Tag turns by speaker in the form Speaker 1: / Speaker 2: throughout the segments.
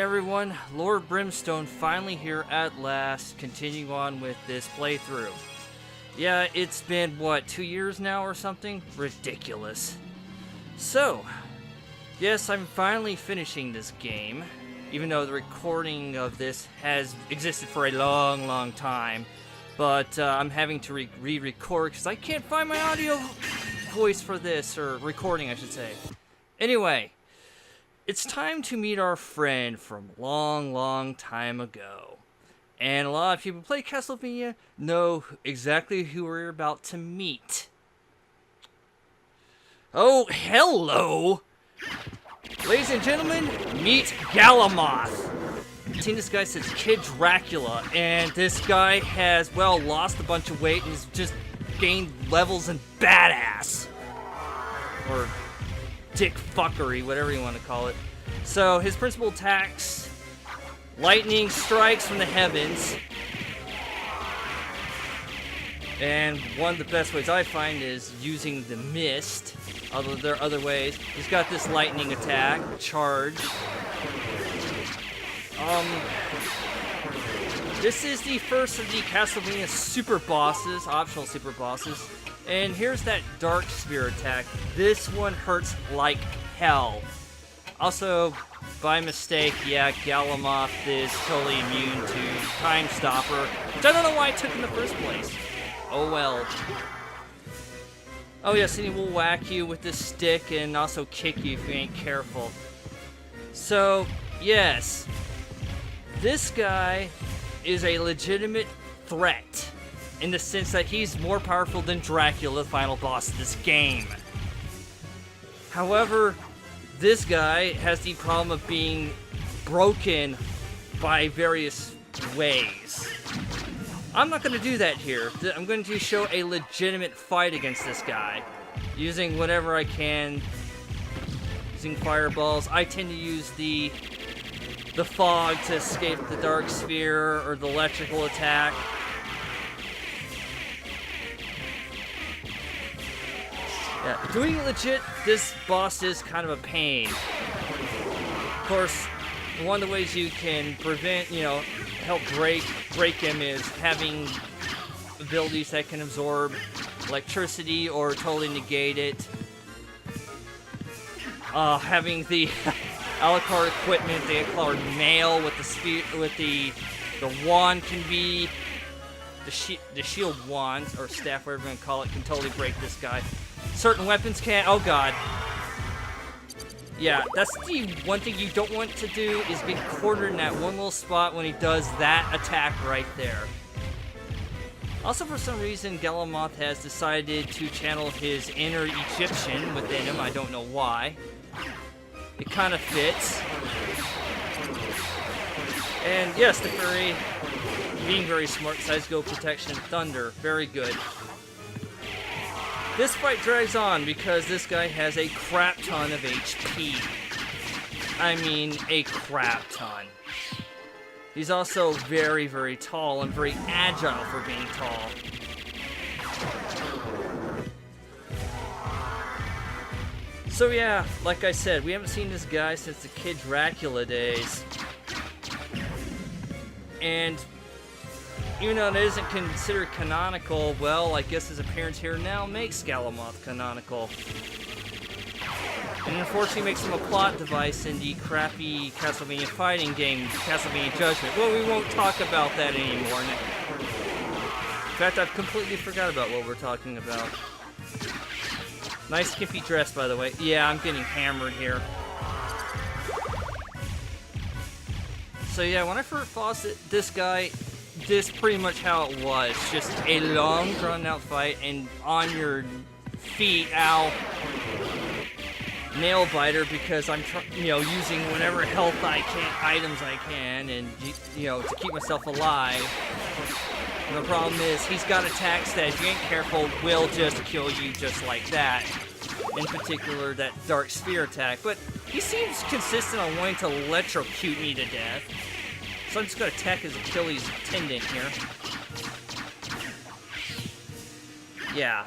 Speaker 1: Hey everyone, Lord Brimstone finally here at last, continuing on with this playthrough. Yeah, it's been, what, 2 years now or something? Ridiculous. So, yes, I'm finally finishing this game, even though the recording of this has existed for a long time. But I'm having to re-record because I can't find my audio voice for this, or recording I should say. Anyway. It's time to meet our friend from long time ago. And a lot of people who play Castlevania know exactly who we're about to meet. Oh, hello! Ladies and gentlemen, meet Galamoth. I've seen this guy since Kid Dracula, and this guy has, well, lost a bunch of weight and has just gained levels in badass. Or dick fuckery, whatever you want to call it. So his principal attacks, lightning strikes from the heavens, and one of the best ways I find is using the mist, although there are other ways. He's got this lightning attack, charge. This is the first of the Castlevania super bosses, optional super bosses. And here's that dark spear attack. This one hurts like hell. Also, by mistake, yeah, Galamoth is totally immune to Time Stopper, which I don't know why I took in the first place. Oh well. Oh yes, and he will whack you with this stick and also kick you if you ain't careful. So, yes, this guy is a legitimate threat, in the sense that he's more powerful than Dracula, the final boss of this game. However, this guy has the problem of being broken by various ways. I'm not going to do that here. I'm going to show a legitimate fight against this guy, using whatever I can, using fireballs. I tend to use the fog to escape the dark sphere, or the electrical attack. Yeah, doing legit, this boss is kind of a pain. Of course, one of the ways you can prevent, help break him is having abilities that can absorb electricity or totally negate it. Having the Alucard equipment, they call it mail with the spear, with the wand can be the shield wand or staff, whatever you want to call it, can totally break this guy. Certain weapons can't. Oh god. Yeah, that's the one thing you don't want to do, is get cornered in that one little spot when he does that attack right there. Also, for some reason, Galamoth has decided to channel his inner Egyptian within him. I don't know why. It kind of fits. And yes, the furry being very smart, decides to go protection thunder. Very good. This fight drags on because this guy has a crap ton of HP. I mean, a crap ton. He's also very tall and very agile for being tall. So yeah, like I said, we haven't seen this guy since the Kid Dracula days. And even though it isn't considered canonical, well, I guess his appearance here now makes Galamoth canonical. And unfortunately makes him a plot device in the crappy Castlevania fighting game, Castlevania Judgment. Well, we won't talk about that anymore. In fact, I've completely forgot about what we're talking about. Nice skimpy dress, by the way. Yeah, I'm getting hammered here. So yeah, when I first fought this guy, this pretty much how it was. Just a long, drawn-out fight, and on your feet, ow, nail biter, because I'm using whatever health items I can, and to keep myself alive. And the problem is, he's got attacks that, if you ain't careful, will just kill you just like that. In particular, that dark spear attack. But he seems consistent on wanting to electrocute me to death. So I'm just going to attack his Achilles tendon here. Yeah.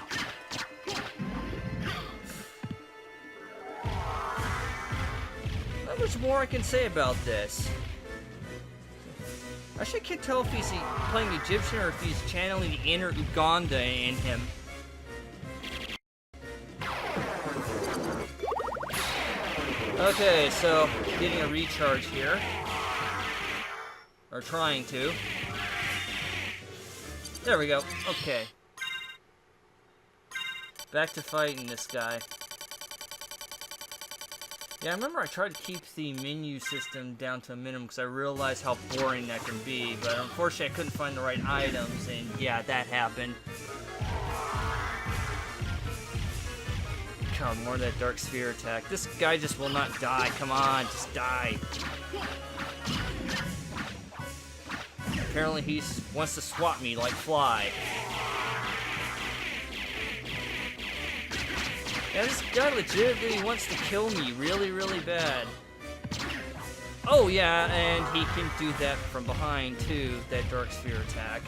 Speaker 1: Not much more I can say about this. Actually, I can't tell if he's playing Egyptian or if he's channeling the inner Uganda in him. Okay, so getting a recharge here. Or trying to. There we go. Okay. Back to fighting this guy. Yeah, I remember I tried to keep the menu system down to a minimum because I realized how boring that can be, but unfortunately I couldn't find the right items, and yeah, that happened. Come on, more of that dark sphere attack. This guy just will not die. Come on, just die. Apparently he wants to swat me like Fly. Yeah, this guy legitimately wants to kill me really, really bad. Oh yeah, and he can do that from behind too, that dark sphere attack.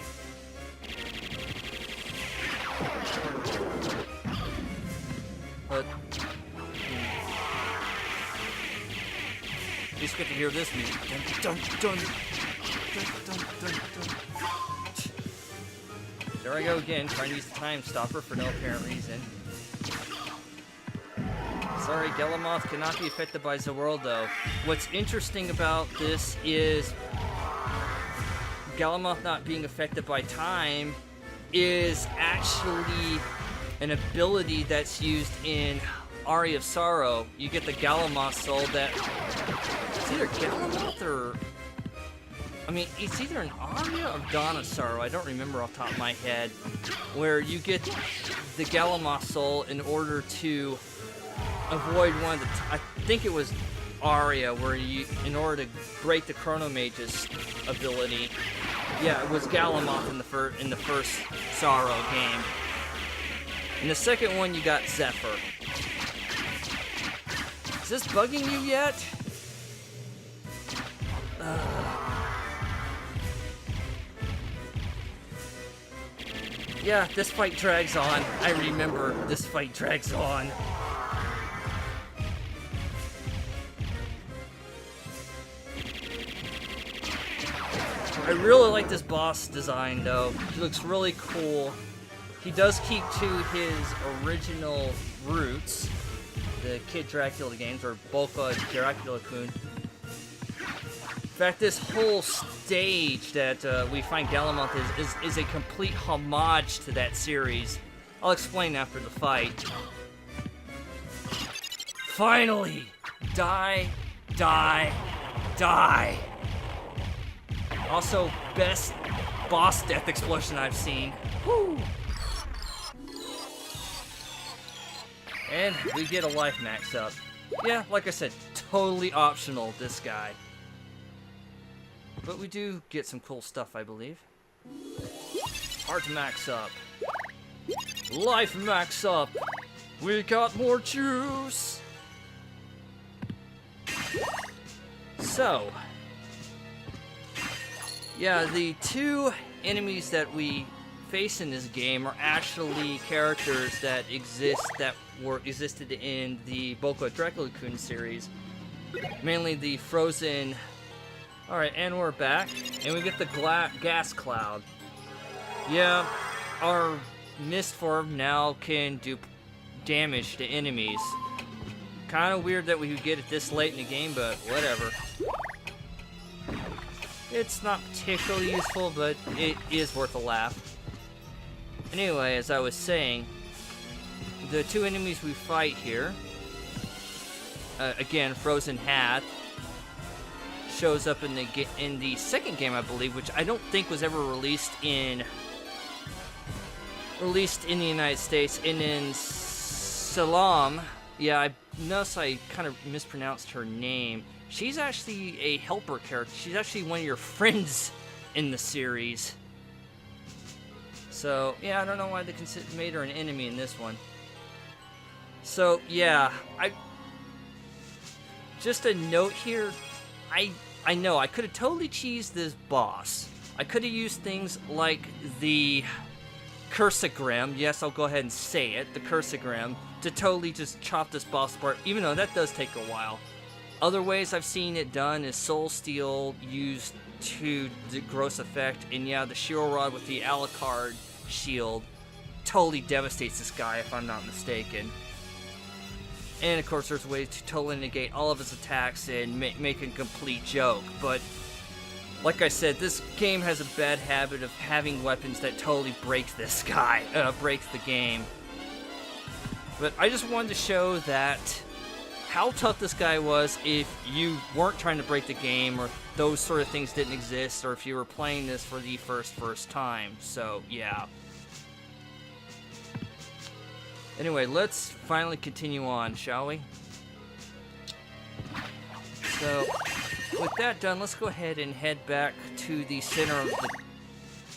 Speaker 1: But you just get to hear this music. Dun, dun, dun, dun, dun, dun, dun. There I go again, trying to use the time stopper for no apparent reason. Sorry, Galamoth cannot be affected by the world, though. What's interesting about this is Galamoth not being affected by time is actually an ability that's used in Aria of Sorrow. You get the Galamoth soul that... It's either Galamoth or... I mean, it's either an Aria or dinosaur. I don't remember off the top of my head. Where you get the Galamoth soul in order to avoid one of the... I think it was Aria, where you, in order to break the Chronomage's ability. Yeah, it was Galamoth in the first Sorrow game. In the second one, you got Zephyr. Is this bugging you yet? Yeah, this fight drags on. I remember this fight drags on. I really like this boss design, though. He looks really cool. He does keep to his original roots, the Kid Dracula games, or Bolka Dracula-kun. In fact, this whole stage that we find Galamoth is a complete homage to that series. I'll explain after the fight. Finally! Die, die, die! Also, best boss death explosion I've seen. Woo! And we get a life max up. Yeah, like I said, totally optional, this guy. But we do get some cool stuff, I believe. Heart max up. Life max up. We got more juice. So, yeah, the two enemies that we face in this game are actually characters that existed in the Bolka Dracula-kun series. Mainly the frozen... Alright, and we're back, and we get the gas cloud. Yeah, our mist form now can do damage to enemies. Kind of weird that we would get it this late in the game, but whatever. It's not particularly useful, but it is worth a laugh. Anyway, as I was saying, the two enemies we fight here, again, Frozen Hat, shows up in the second game, I believe, which I don't think was ever released in the United States. And in Salam, yeah, I noticed I kind of mispronounced her name. She's actually a helper character. She's actually one of your friends in the series. So, yeah, I don't know why they made her an enemy in this one. So, yeah, just a note here, I know, I could have totally cheesed this boss. I could have used things like the Cursigram, yes, I'll go ahead and say it, the Cursigram, to totally just chop this boss apart, even though that does take a while. Other ways I've seen it done is Soul Steel used to the gross effect. And yeah, the Shiro Rod with the Alucard shield totally devastates this guy, if I'm not mistaken. And of course, there's ways to totally negate all of his attacks and make a complete joke. But like I said, this game has a bad habit of having weapons that totally breaks this guy, breaks the game. But I just wanted to show that how tough this guy was if you weren't trying to break the game, or those sort of things didn't exist, or if you were playing this for the first time. So yeah. Anyway, let's finally continue on, shall we? So, with that done, let's go ahead and head back to the center of the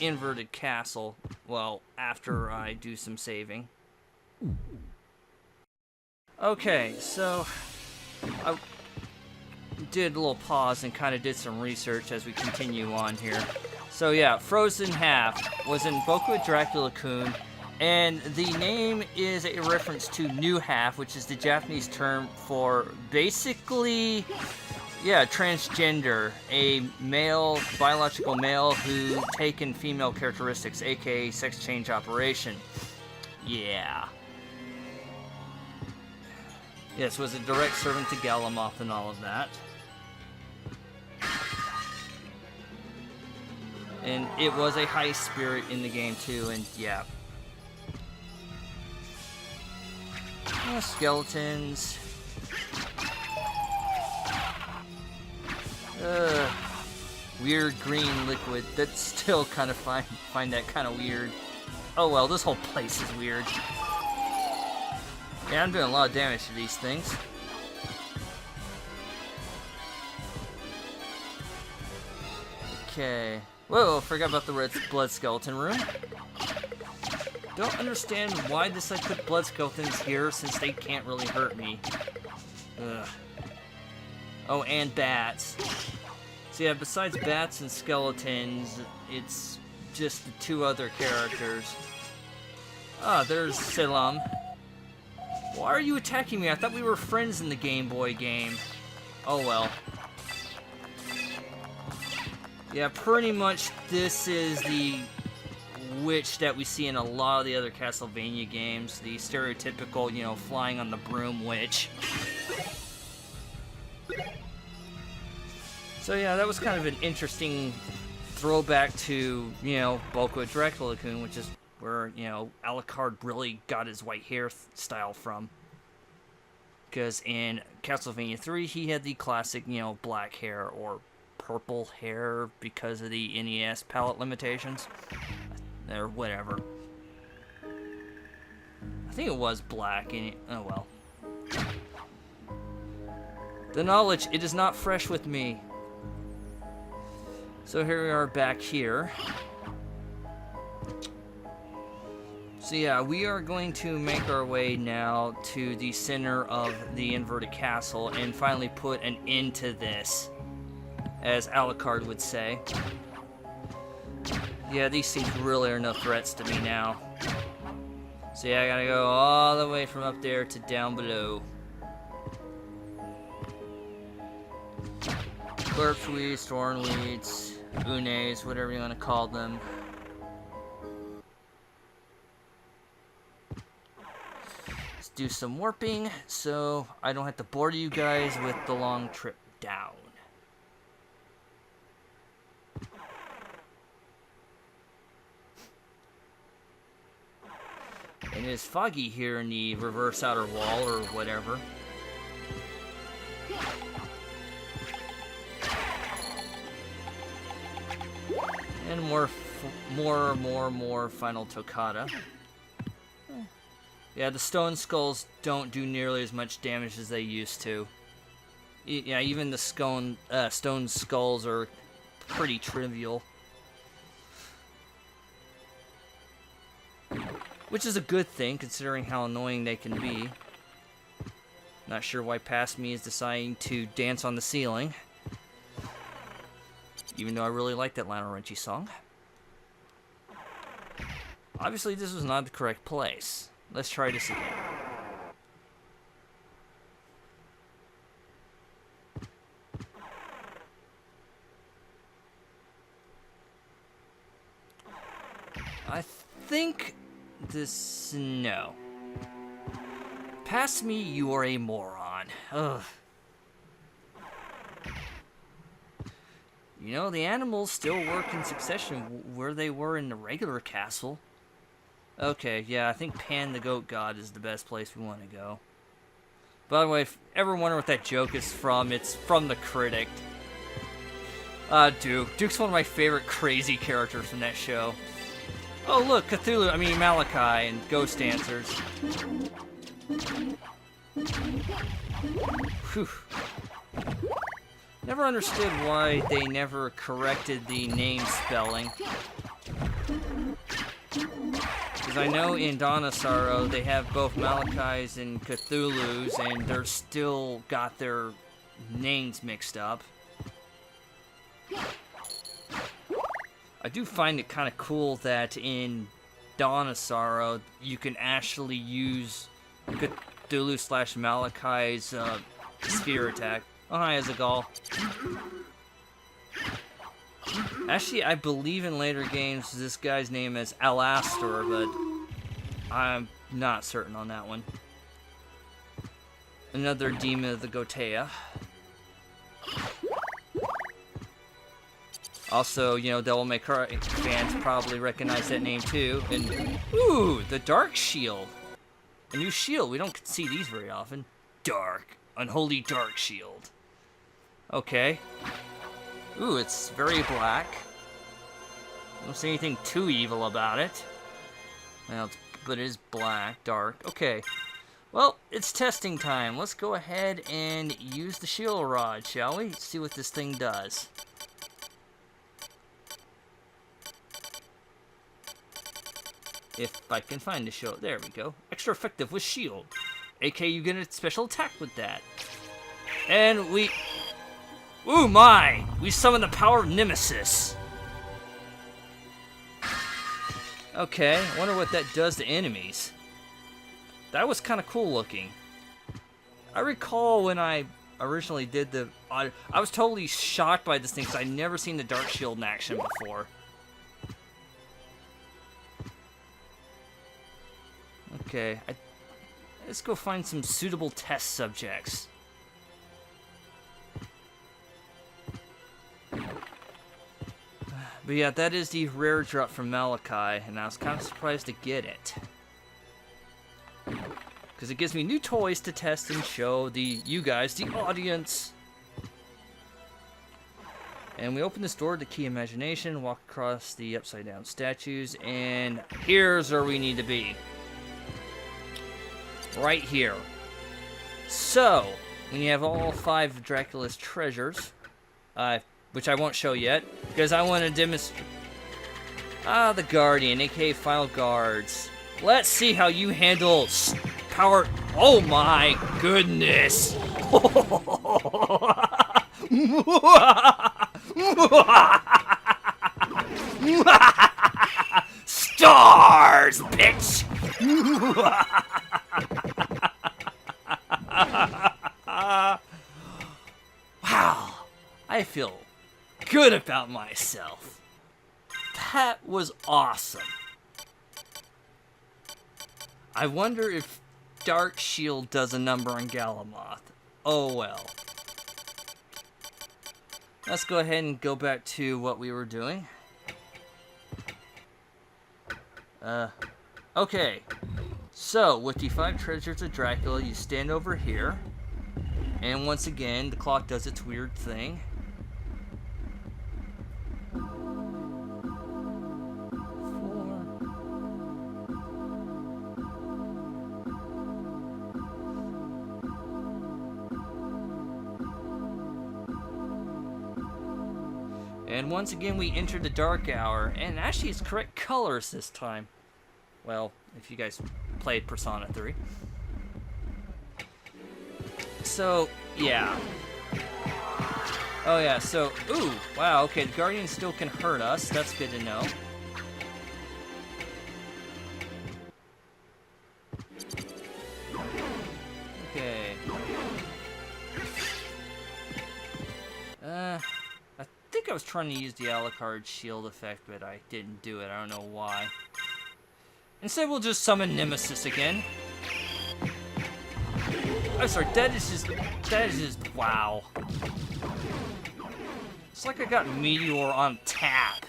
Speaker 1: inverted castle. Well, after I do some saving. Okay, so I did a little pause and kind of did some research as we continue on here. So yeah, Frozen Half was in Boku Dracula-kun, and the name is a reference to New Half, which is the Japanese term for basically, yeah, transgender, a male, biological male who taken female characteristics, aka sex change operation. Yeah. Yes, was a direct servant to Galamoth and all of that. And it was a high spirit in the game too, and yeah. Skeletons. Weird green liquid. That's still kind of find that kind of weird. Oh well, this whole place is weird. Yeah, I'm doing a lot of damage to these things. Okay. Whoa, forgot about the red blood skeleton room. Don't understand why this I put blood skeletons here, since they can't really hurt me. Ugh. Oh, and bats. So yeah, besides bats and skeletons, it's just the two other characters. Ah, there's Selam. Why are you attacking me? I thought we were friends in the Game Boy game. Oh well. Yeah, pretty much this is the witch that we see in a lot of the other Castlevania games. The stereotypical, you know, flying on the broom witch. So yeah, that was kind of an interesting throwback to, you know, Boku Dracula-kun, which is where, you know, Alucard really got his white hair style from. Because in Castlevania 3, he had the classic, you know, black hair or purple hair because of the NES palette limitations. Or whatever. I think it was black. Oh well. The knowledge, it is not fresh with me. So here we are back here. So yeah, we are going to make our way now to the center of the inverted castle and finally put an end to this, as Alucard would say. Yeah, these things really are no threats to me now. So yeah, I gotta go all the way from up there to down below. Corpse weeds, thorn weeds, unes, whatever you want to call them. Let's do some warping so I don't have to bore you guys with the long trip down. And it is foggy here in the reverse outer wall, or whatever. And more final toccata. Yeah, the stone skulls don't do nearly as much damage as they used to. Yeah, even the stone skulls are pretty trivial. Which is a good thing, considering how annoying they can be. Not sure why Past Me is deciding to dance on the ceiling. Even though I really like that Lionel Richie song. Obviously, this was not the correct place. Let's try this again. I think this... no. Pass me, you are a moron. Ugh. You know, the animals still work in succession where they were in the regular castle. Okay, yeah, I think Pan the Goat God is the best place we want to go. By the way, if you ever wonder what that joke is from, it's from the Critic. Duke. Duke's one of my favorite crazy characters from that show. Oh, look, Cthulhu, Malachi and Ghost Dancers. Whew. Never understood why they never corrected the name spelling. Because I know in Dinosaur they have both Malachi's and Cthulhu's, and they're still got their names mixed up. I do find it kind of cool that in Dinosaur you can actually use Cthulhu / Malachi's spear attack. Oh, hi, Azaghal. Actually, I believe in later games this guy's name is Alastor, but I'm not certain on that one. Another demon of the Gotea. Also, you know, Devil May Cry fans probably recognize that name too. And, ooh, the Dark Shield. A new shield. We don't see these very often. Dark. Unholy Dark Shield. Okay. Ooh, it's very black. Don't see anything too evil about it. Well, but it is black, dark. Okay. Well, it's testing time. Let's go ahead and use the shield rod, shall we? See what this thing does. If I can find the shield. There we go. Extra effective with shield. AK, you get a special attack with that. And we... ooh, my! We summon the power of Nemesis. Okay, I wonder what that does to enemies. That was kind of cool looking. I recall when I originally did the... I was totally shocked by this thing because I'd never seen the Dark Shield in action before. Okay, let's go find some suitable test subjects. But yeah, that is the rare drop from Malachi, and I was kind of surprised to get it. Because it gives me new toys to test and show you guys, the audience. And we open this door to key imagination, walk across the upside down statues, and here's where we need to be. Right here. So, when you have all 5 of Dracula's treasures, which I won't show yet, because I want to demonstrate... ah, the Guardian, aka Final Guards. Let's see how you handle power... oh my goodness! Stars, bitch! Wow, I feel good about myself. That was awesome. I wonder if Dark Shield does a number on Galamoth. Oh well. Let's go ahead and go back to what we were doing. Okay. So, with the 5 treasures of Dracula, you stand over here. And once again, the clock does its weird thing. And once again, we enter the dark hour, and actually it's correct colors this time. Well, if you guys played Persona 3. So, yeah. Oh yeah, so, ooh, wow, okay, the Guardian still can hurt us, that's good to know. Okay. I think I was trying to use the Alucard shield effect, but I didn't do it. I don't know why. Instead, we'll just summon Nemesis again. I'm sorry, that is just, wow. It's like I got Meteor on tap.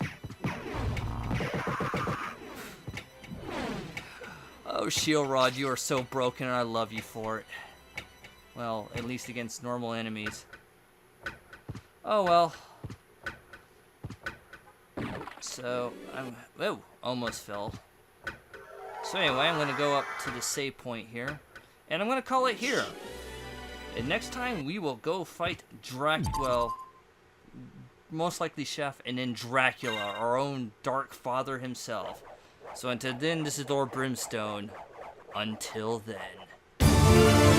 Speaker 1: Oh, Shield Rod, you are so broken and I love you for it. Well, at least against normal enemies. Oh well. So, oh, almost fell. So anyway, I'm going to go up to the save point here. And I'm going to call it here. And next time we will go fight well, most likely Chef, and then Dracula, our own Dark Father himself. So until then, this is Lord Brimstone. Until then.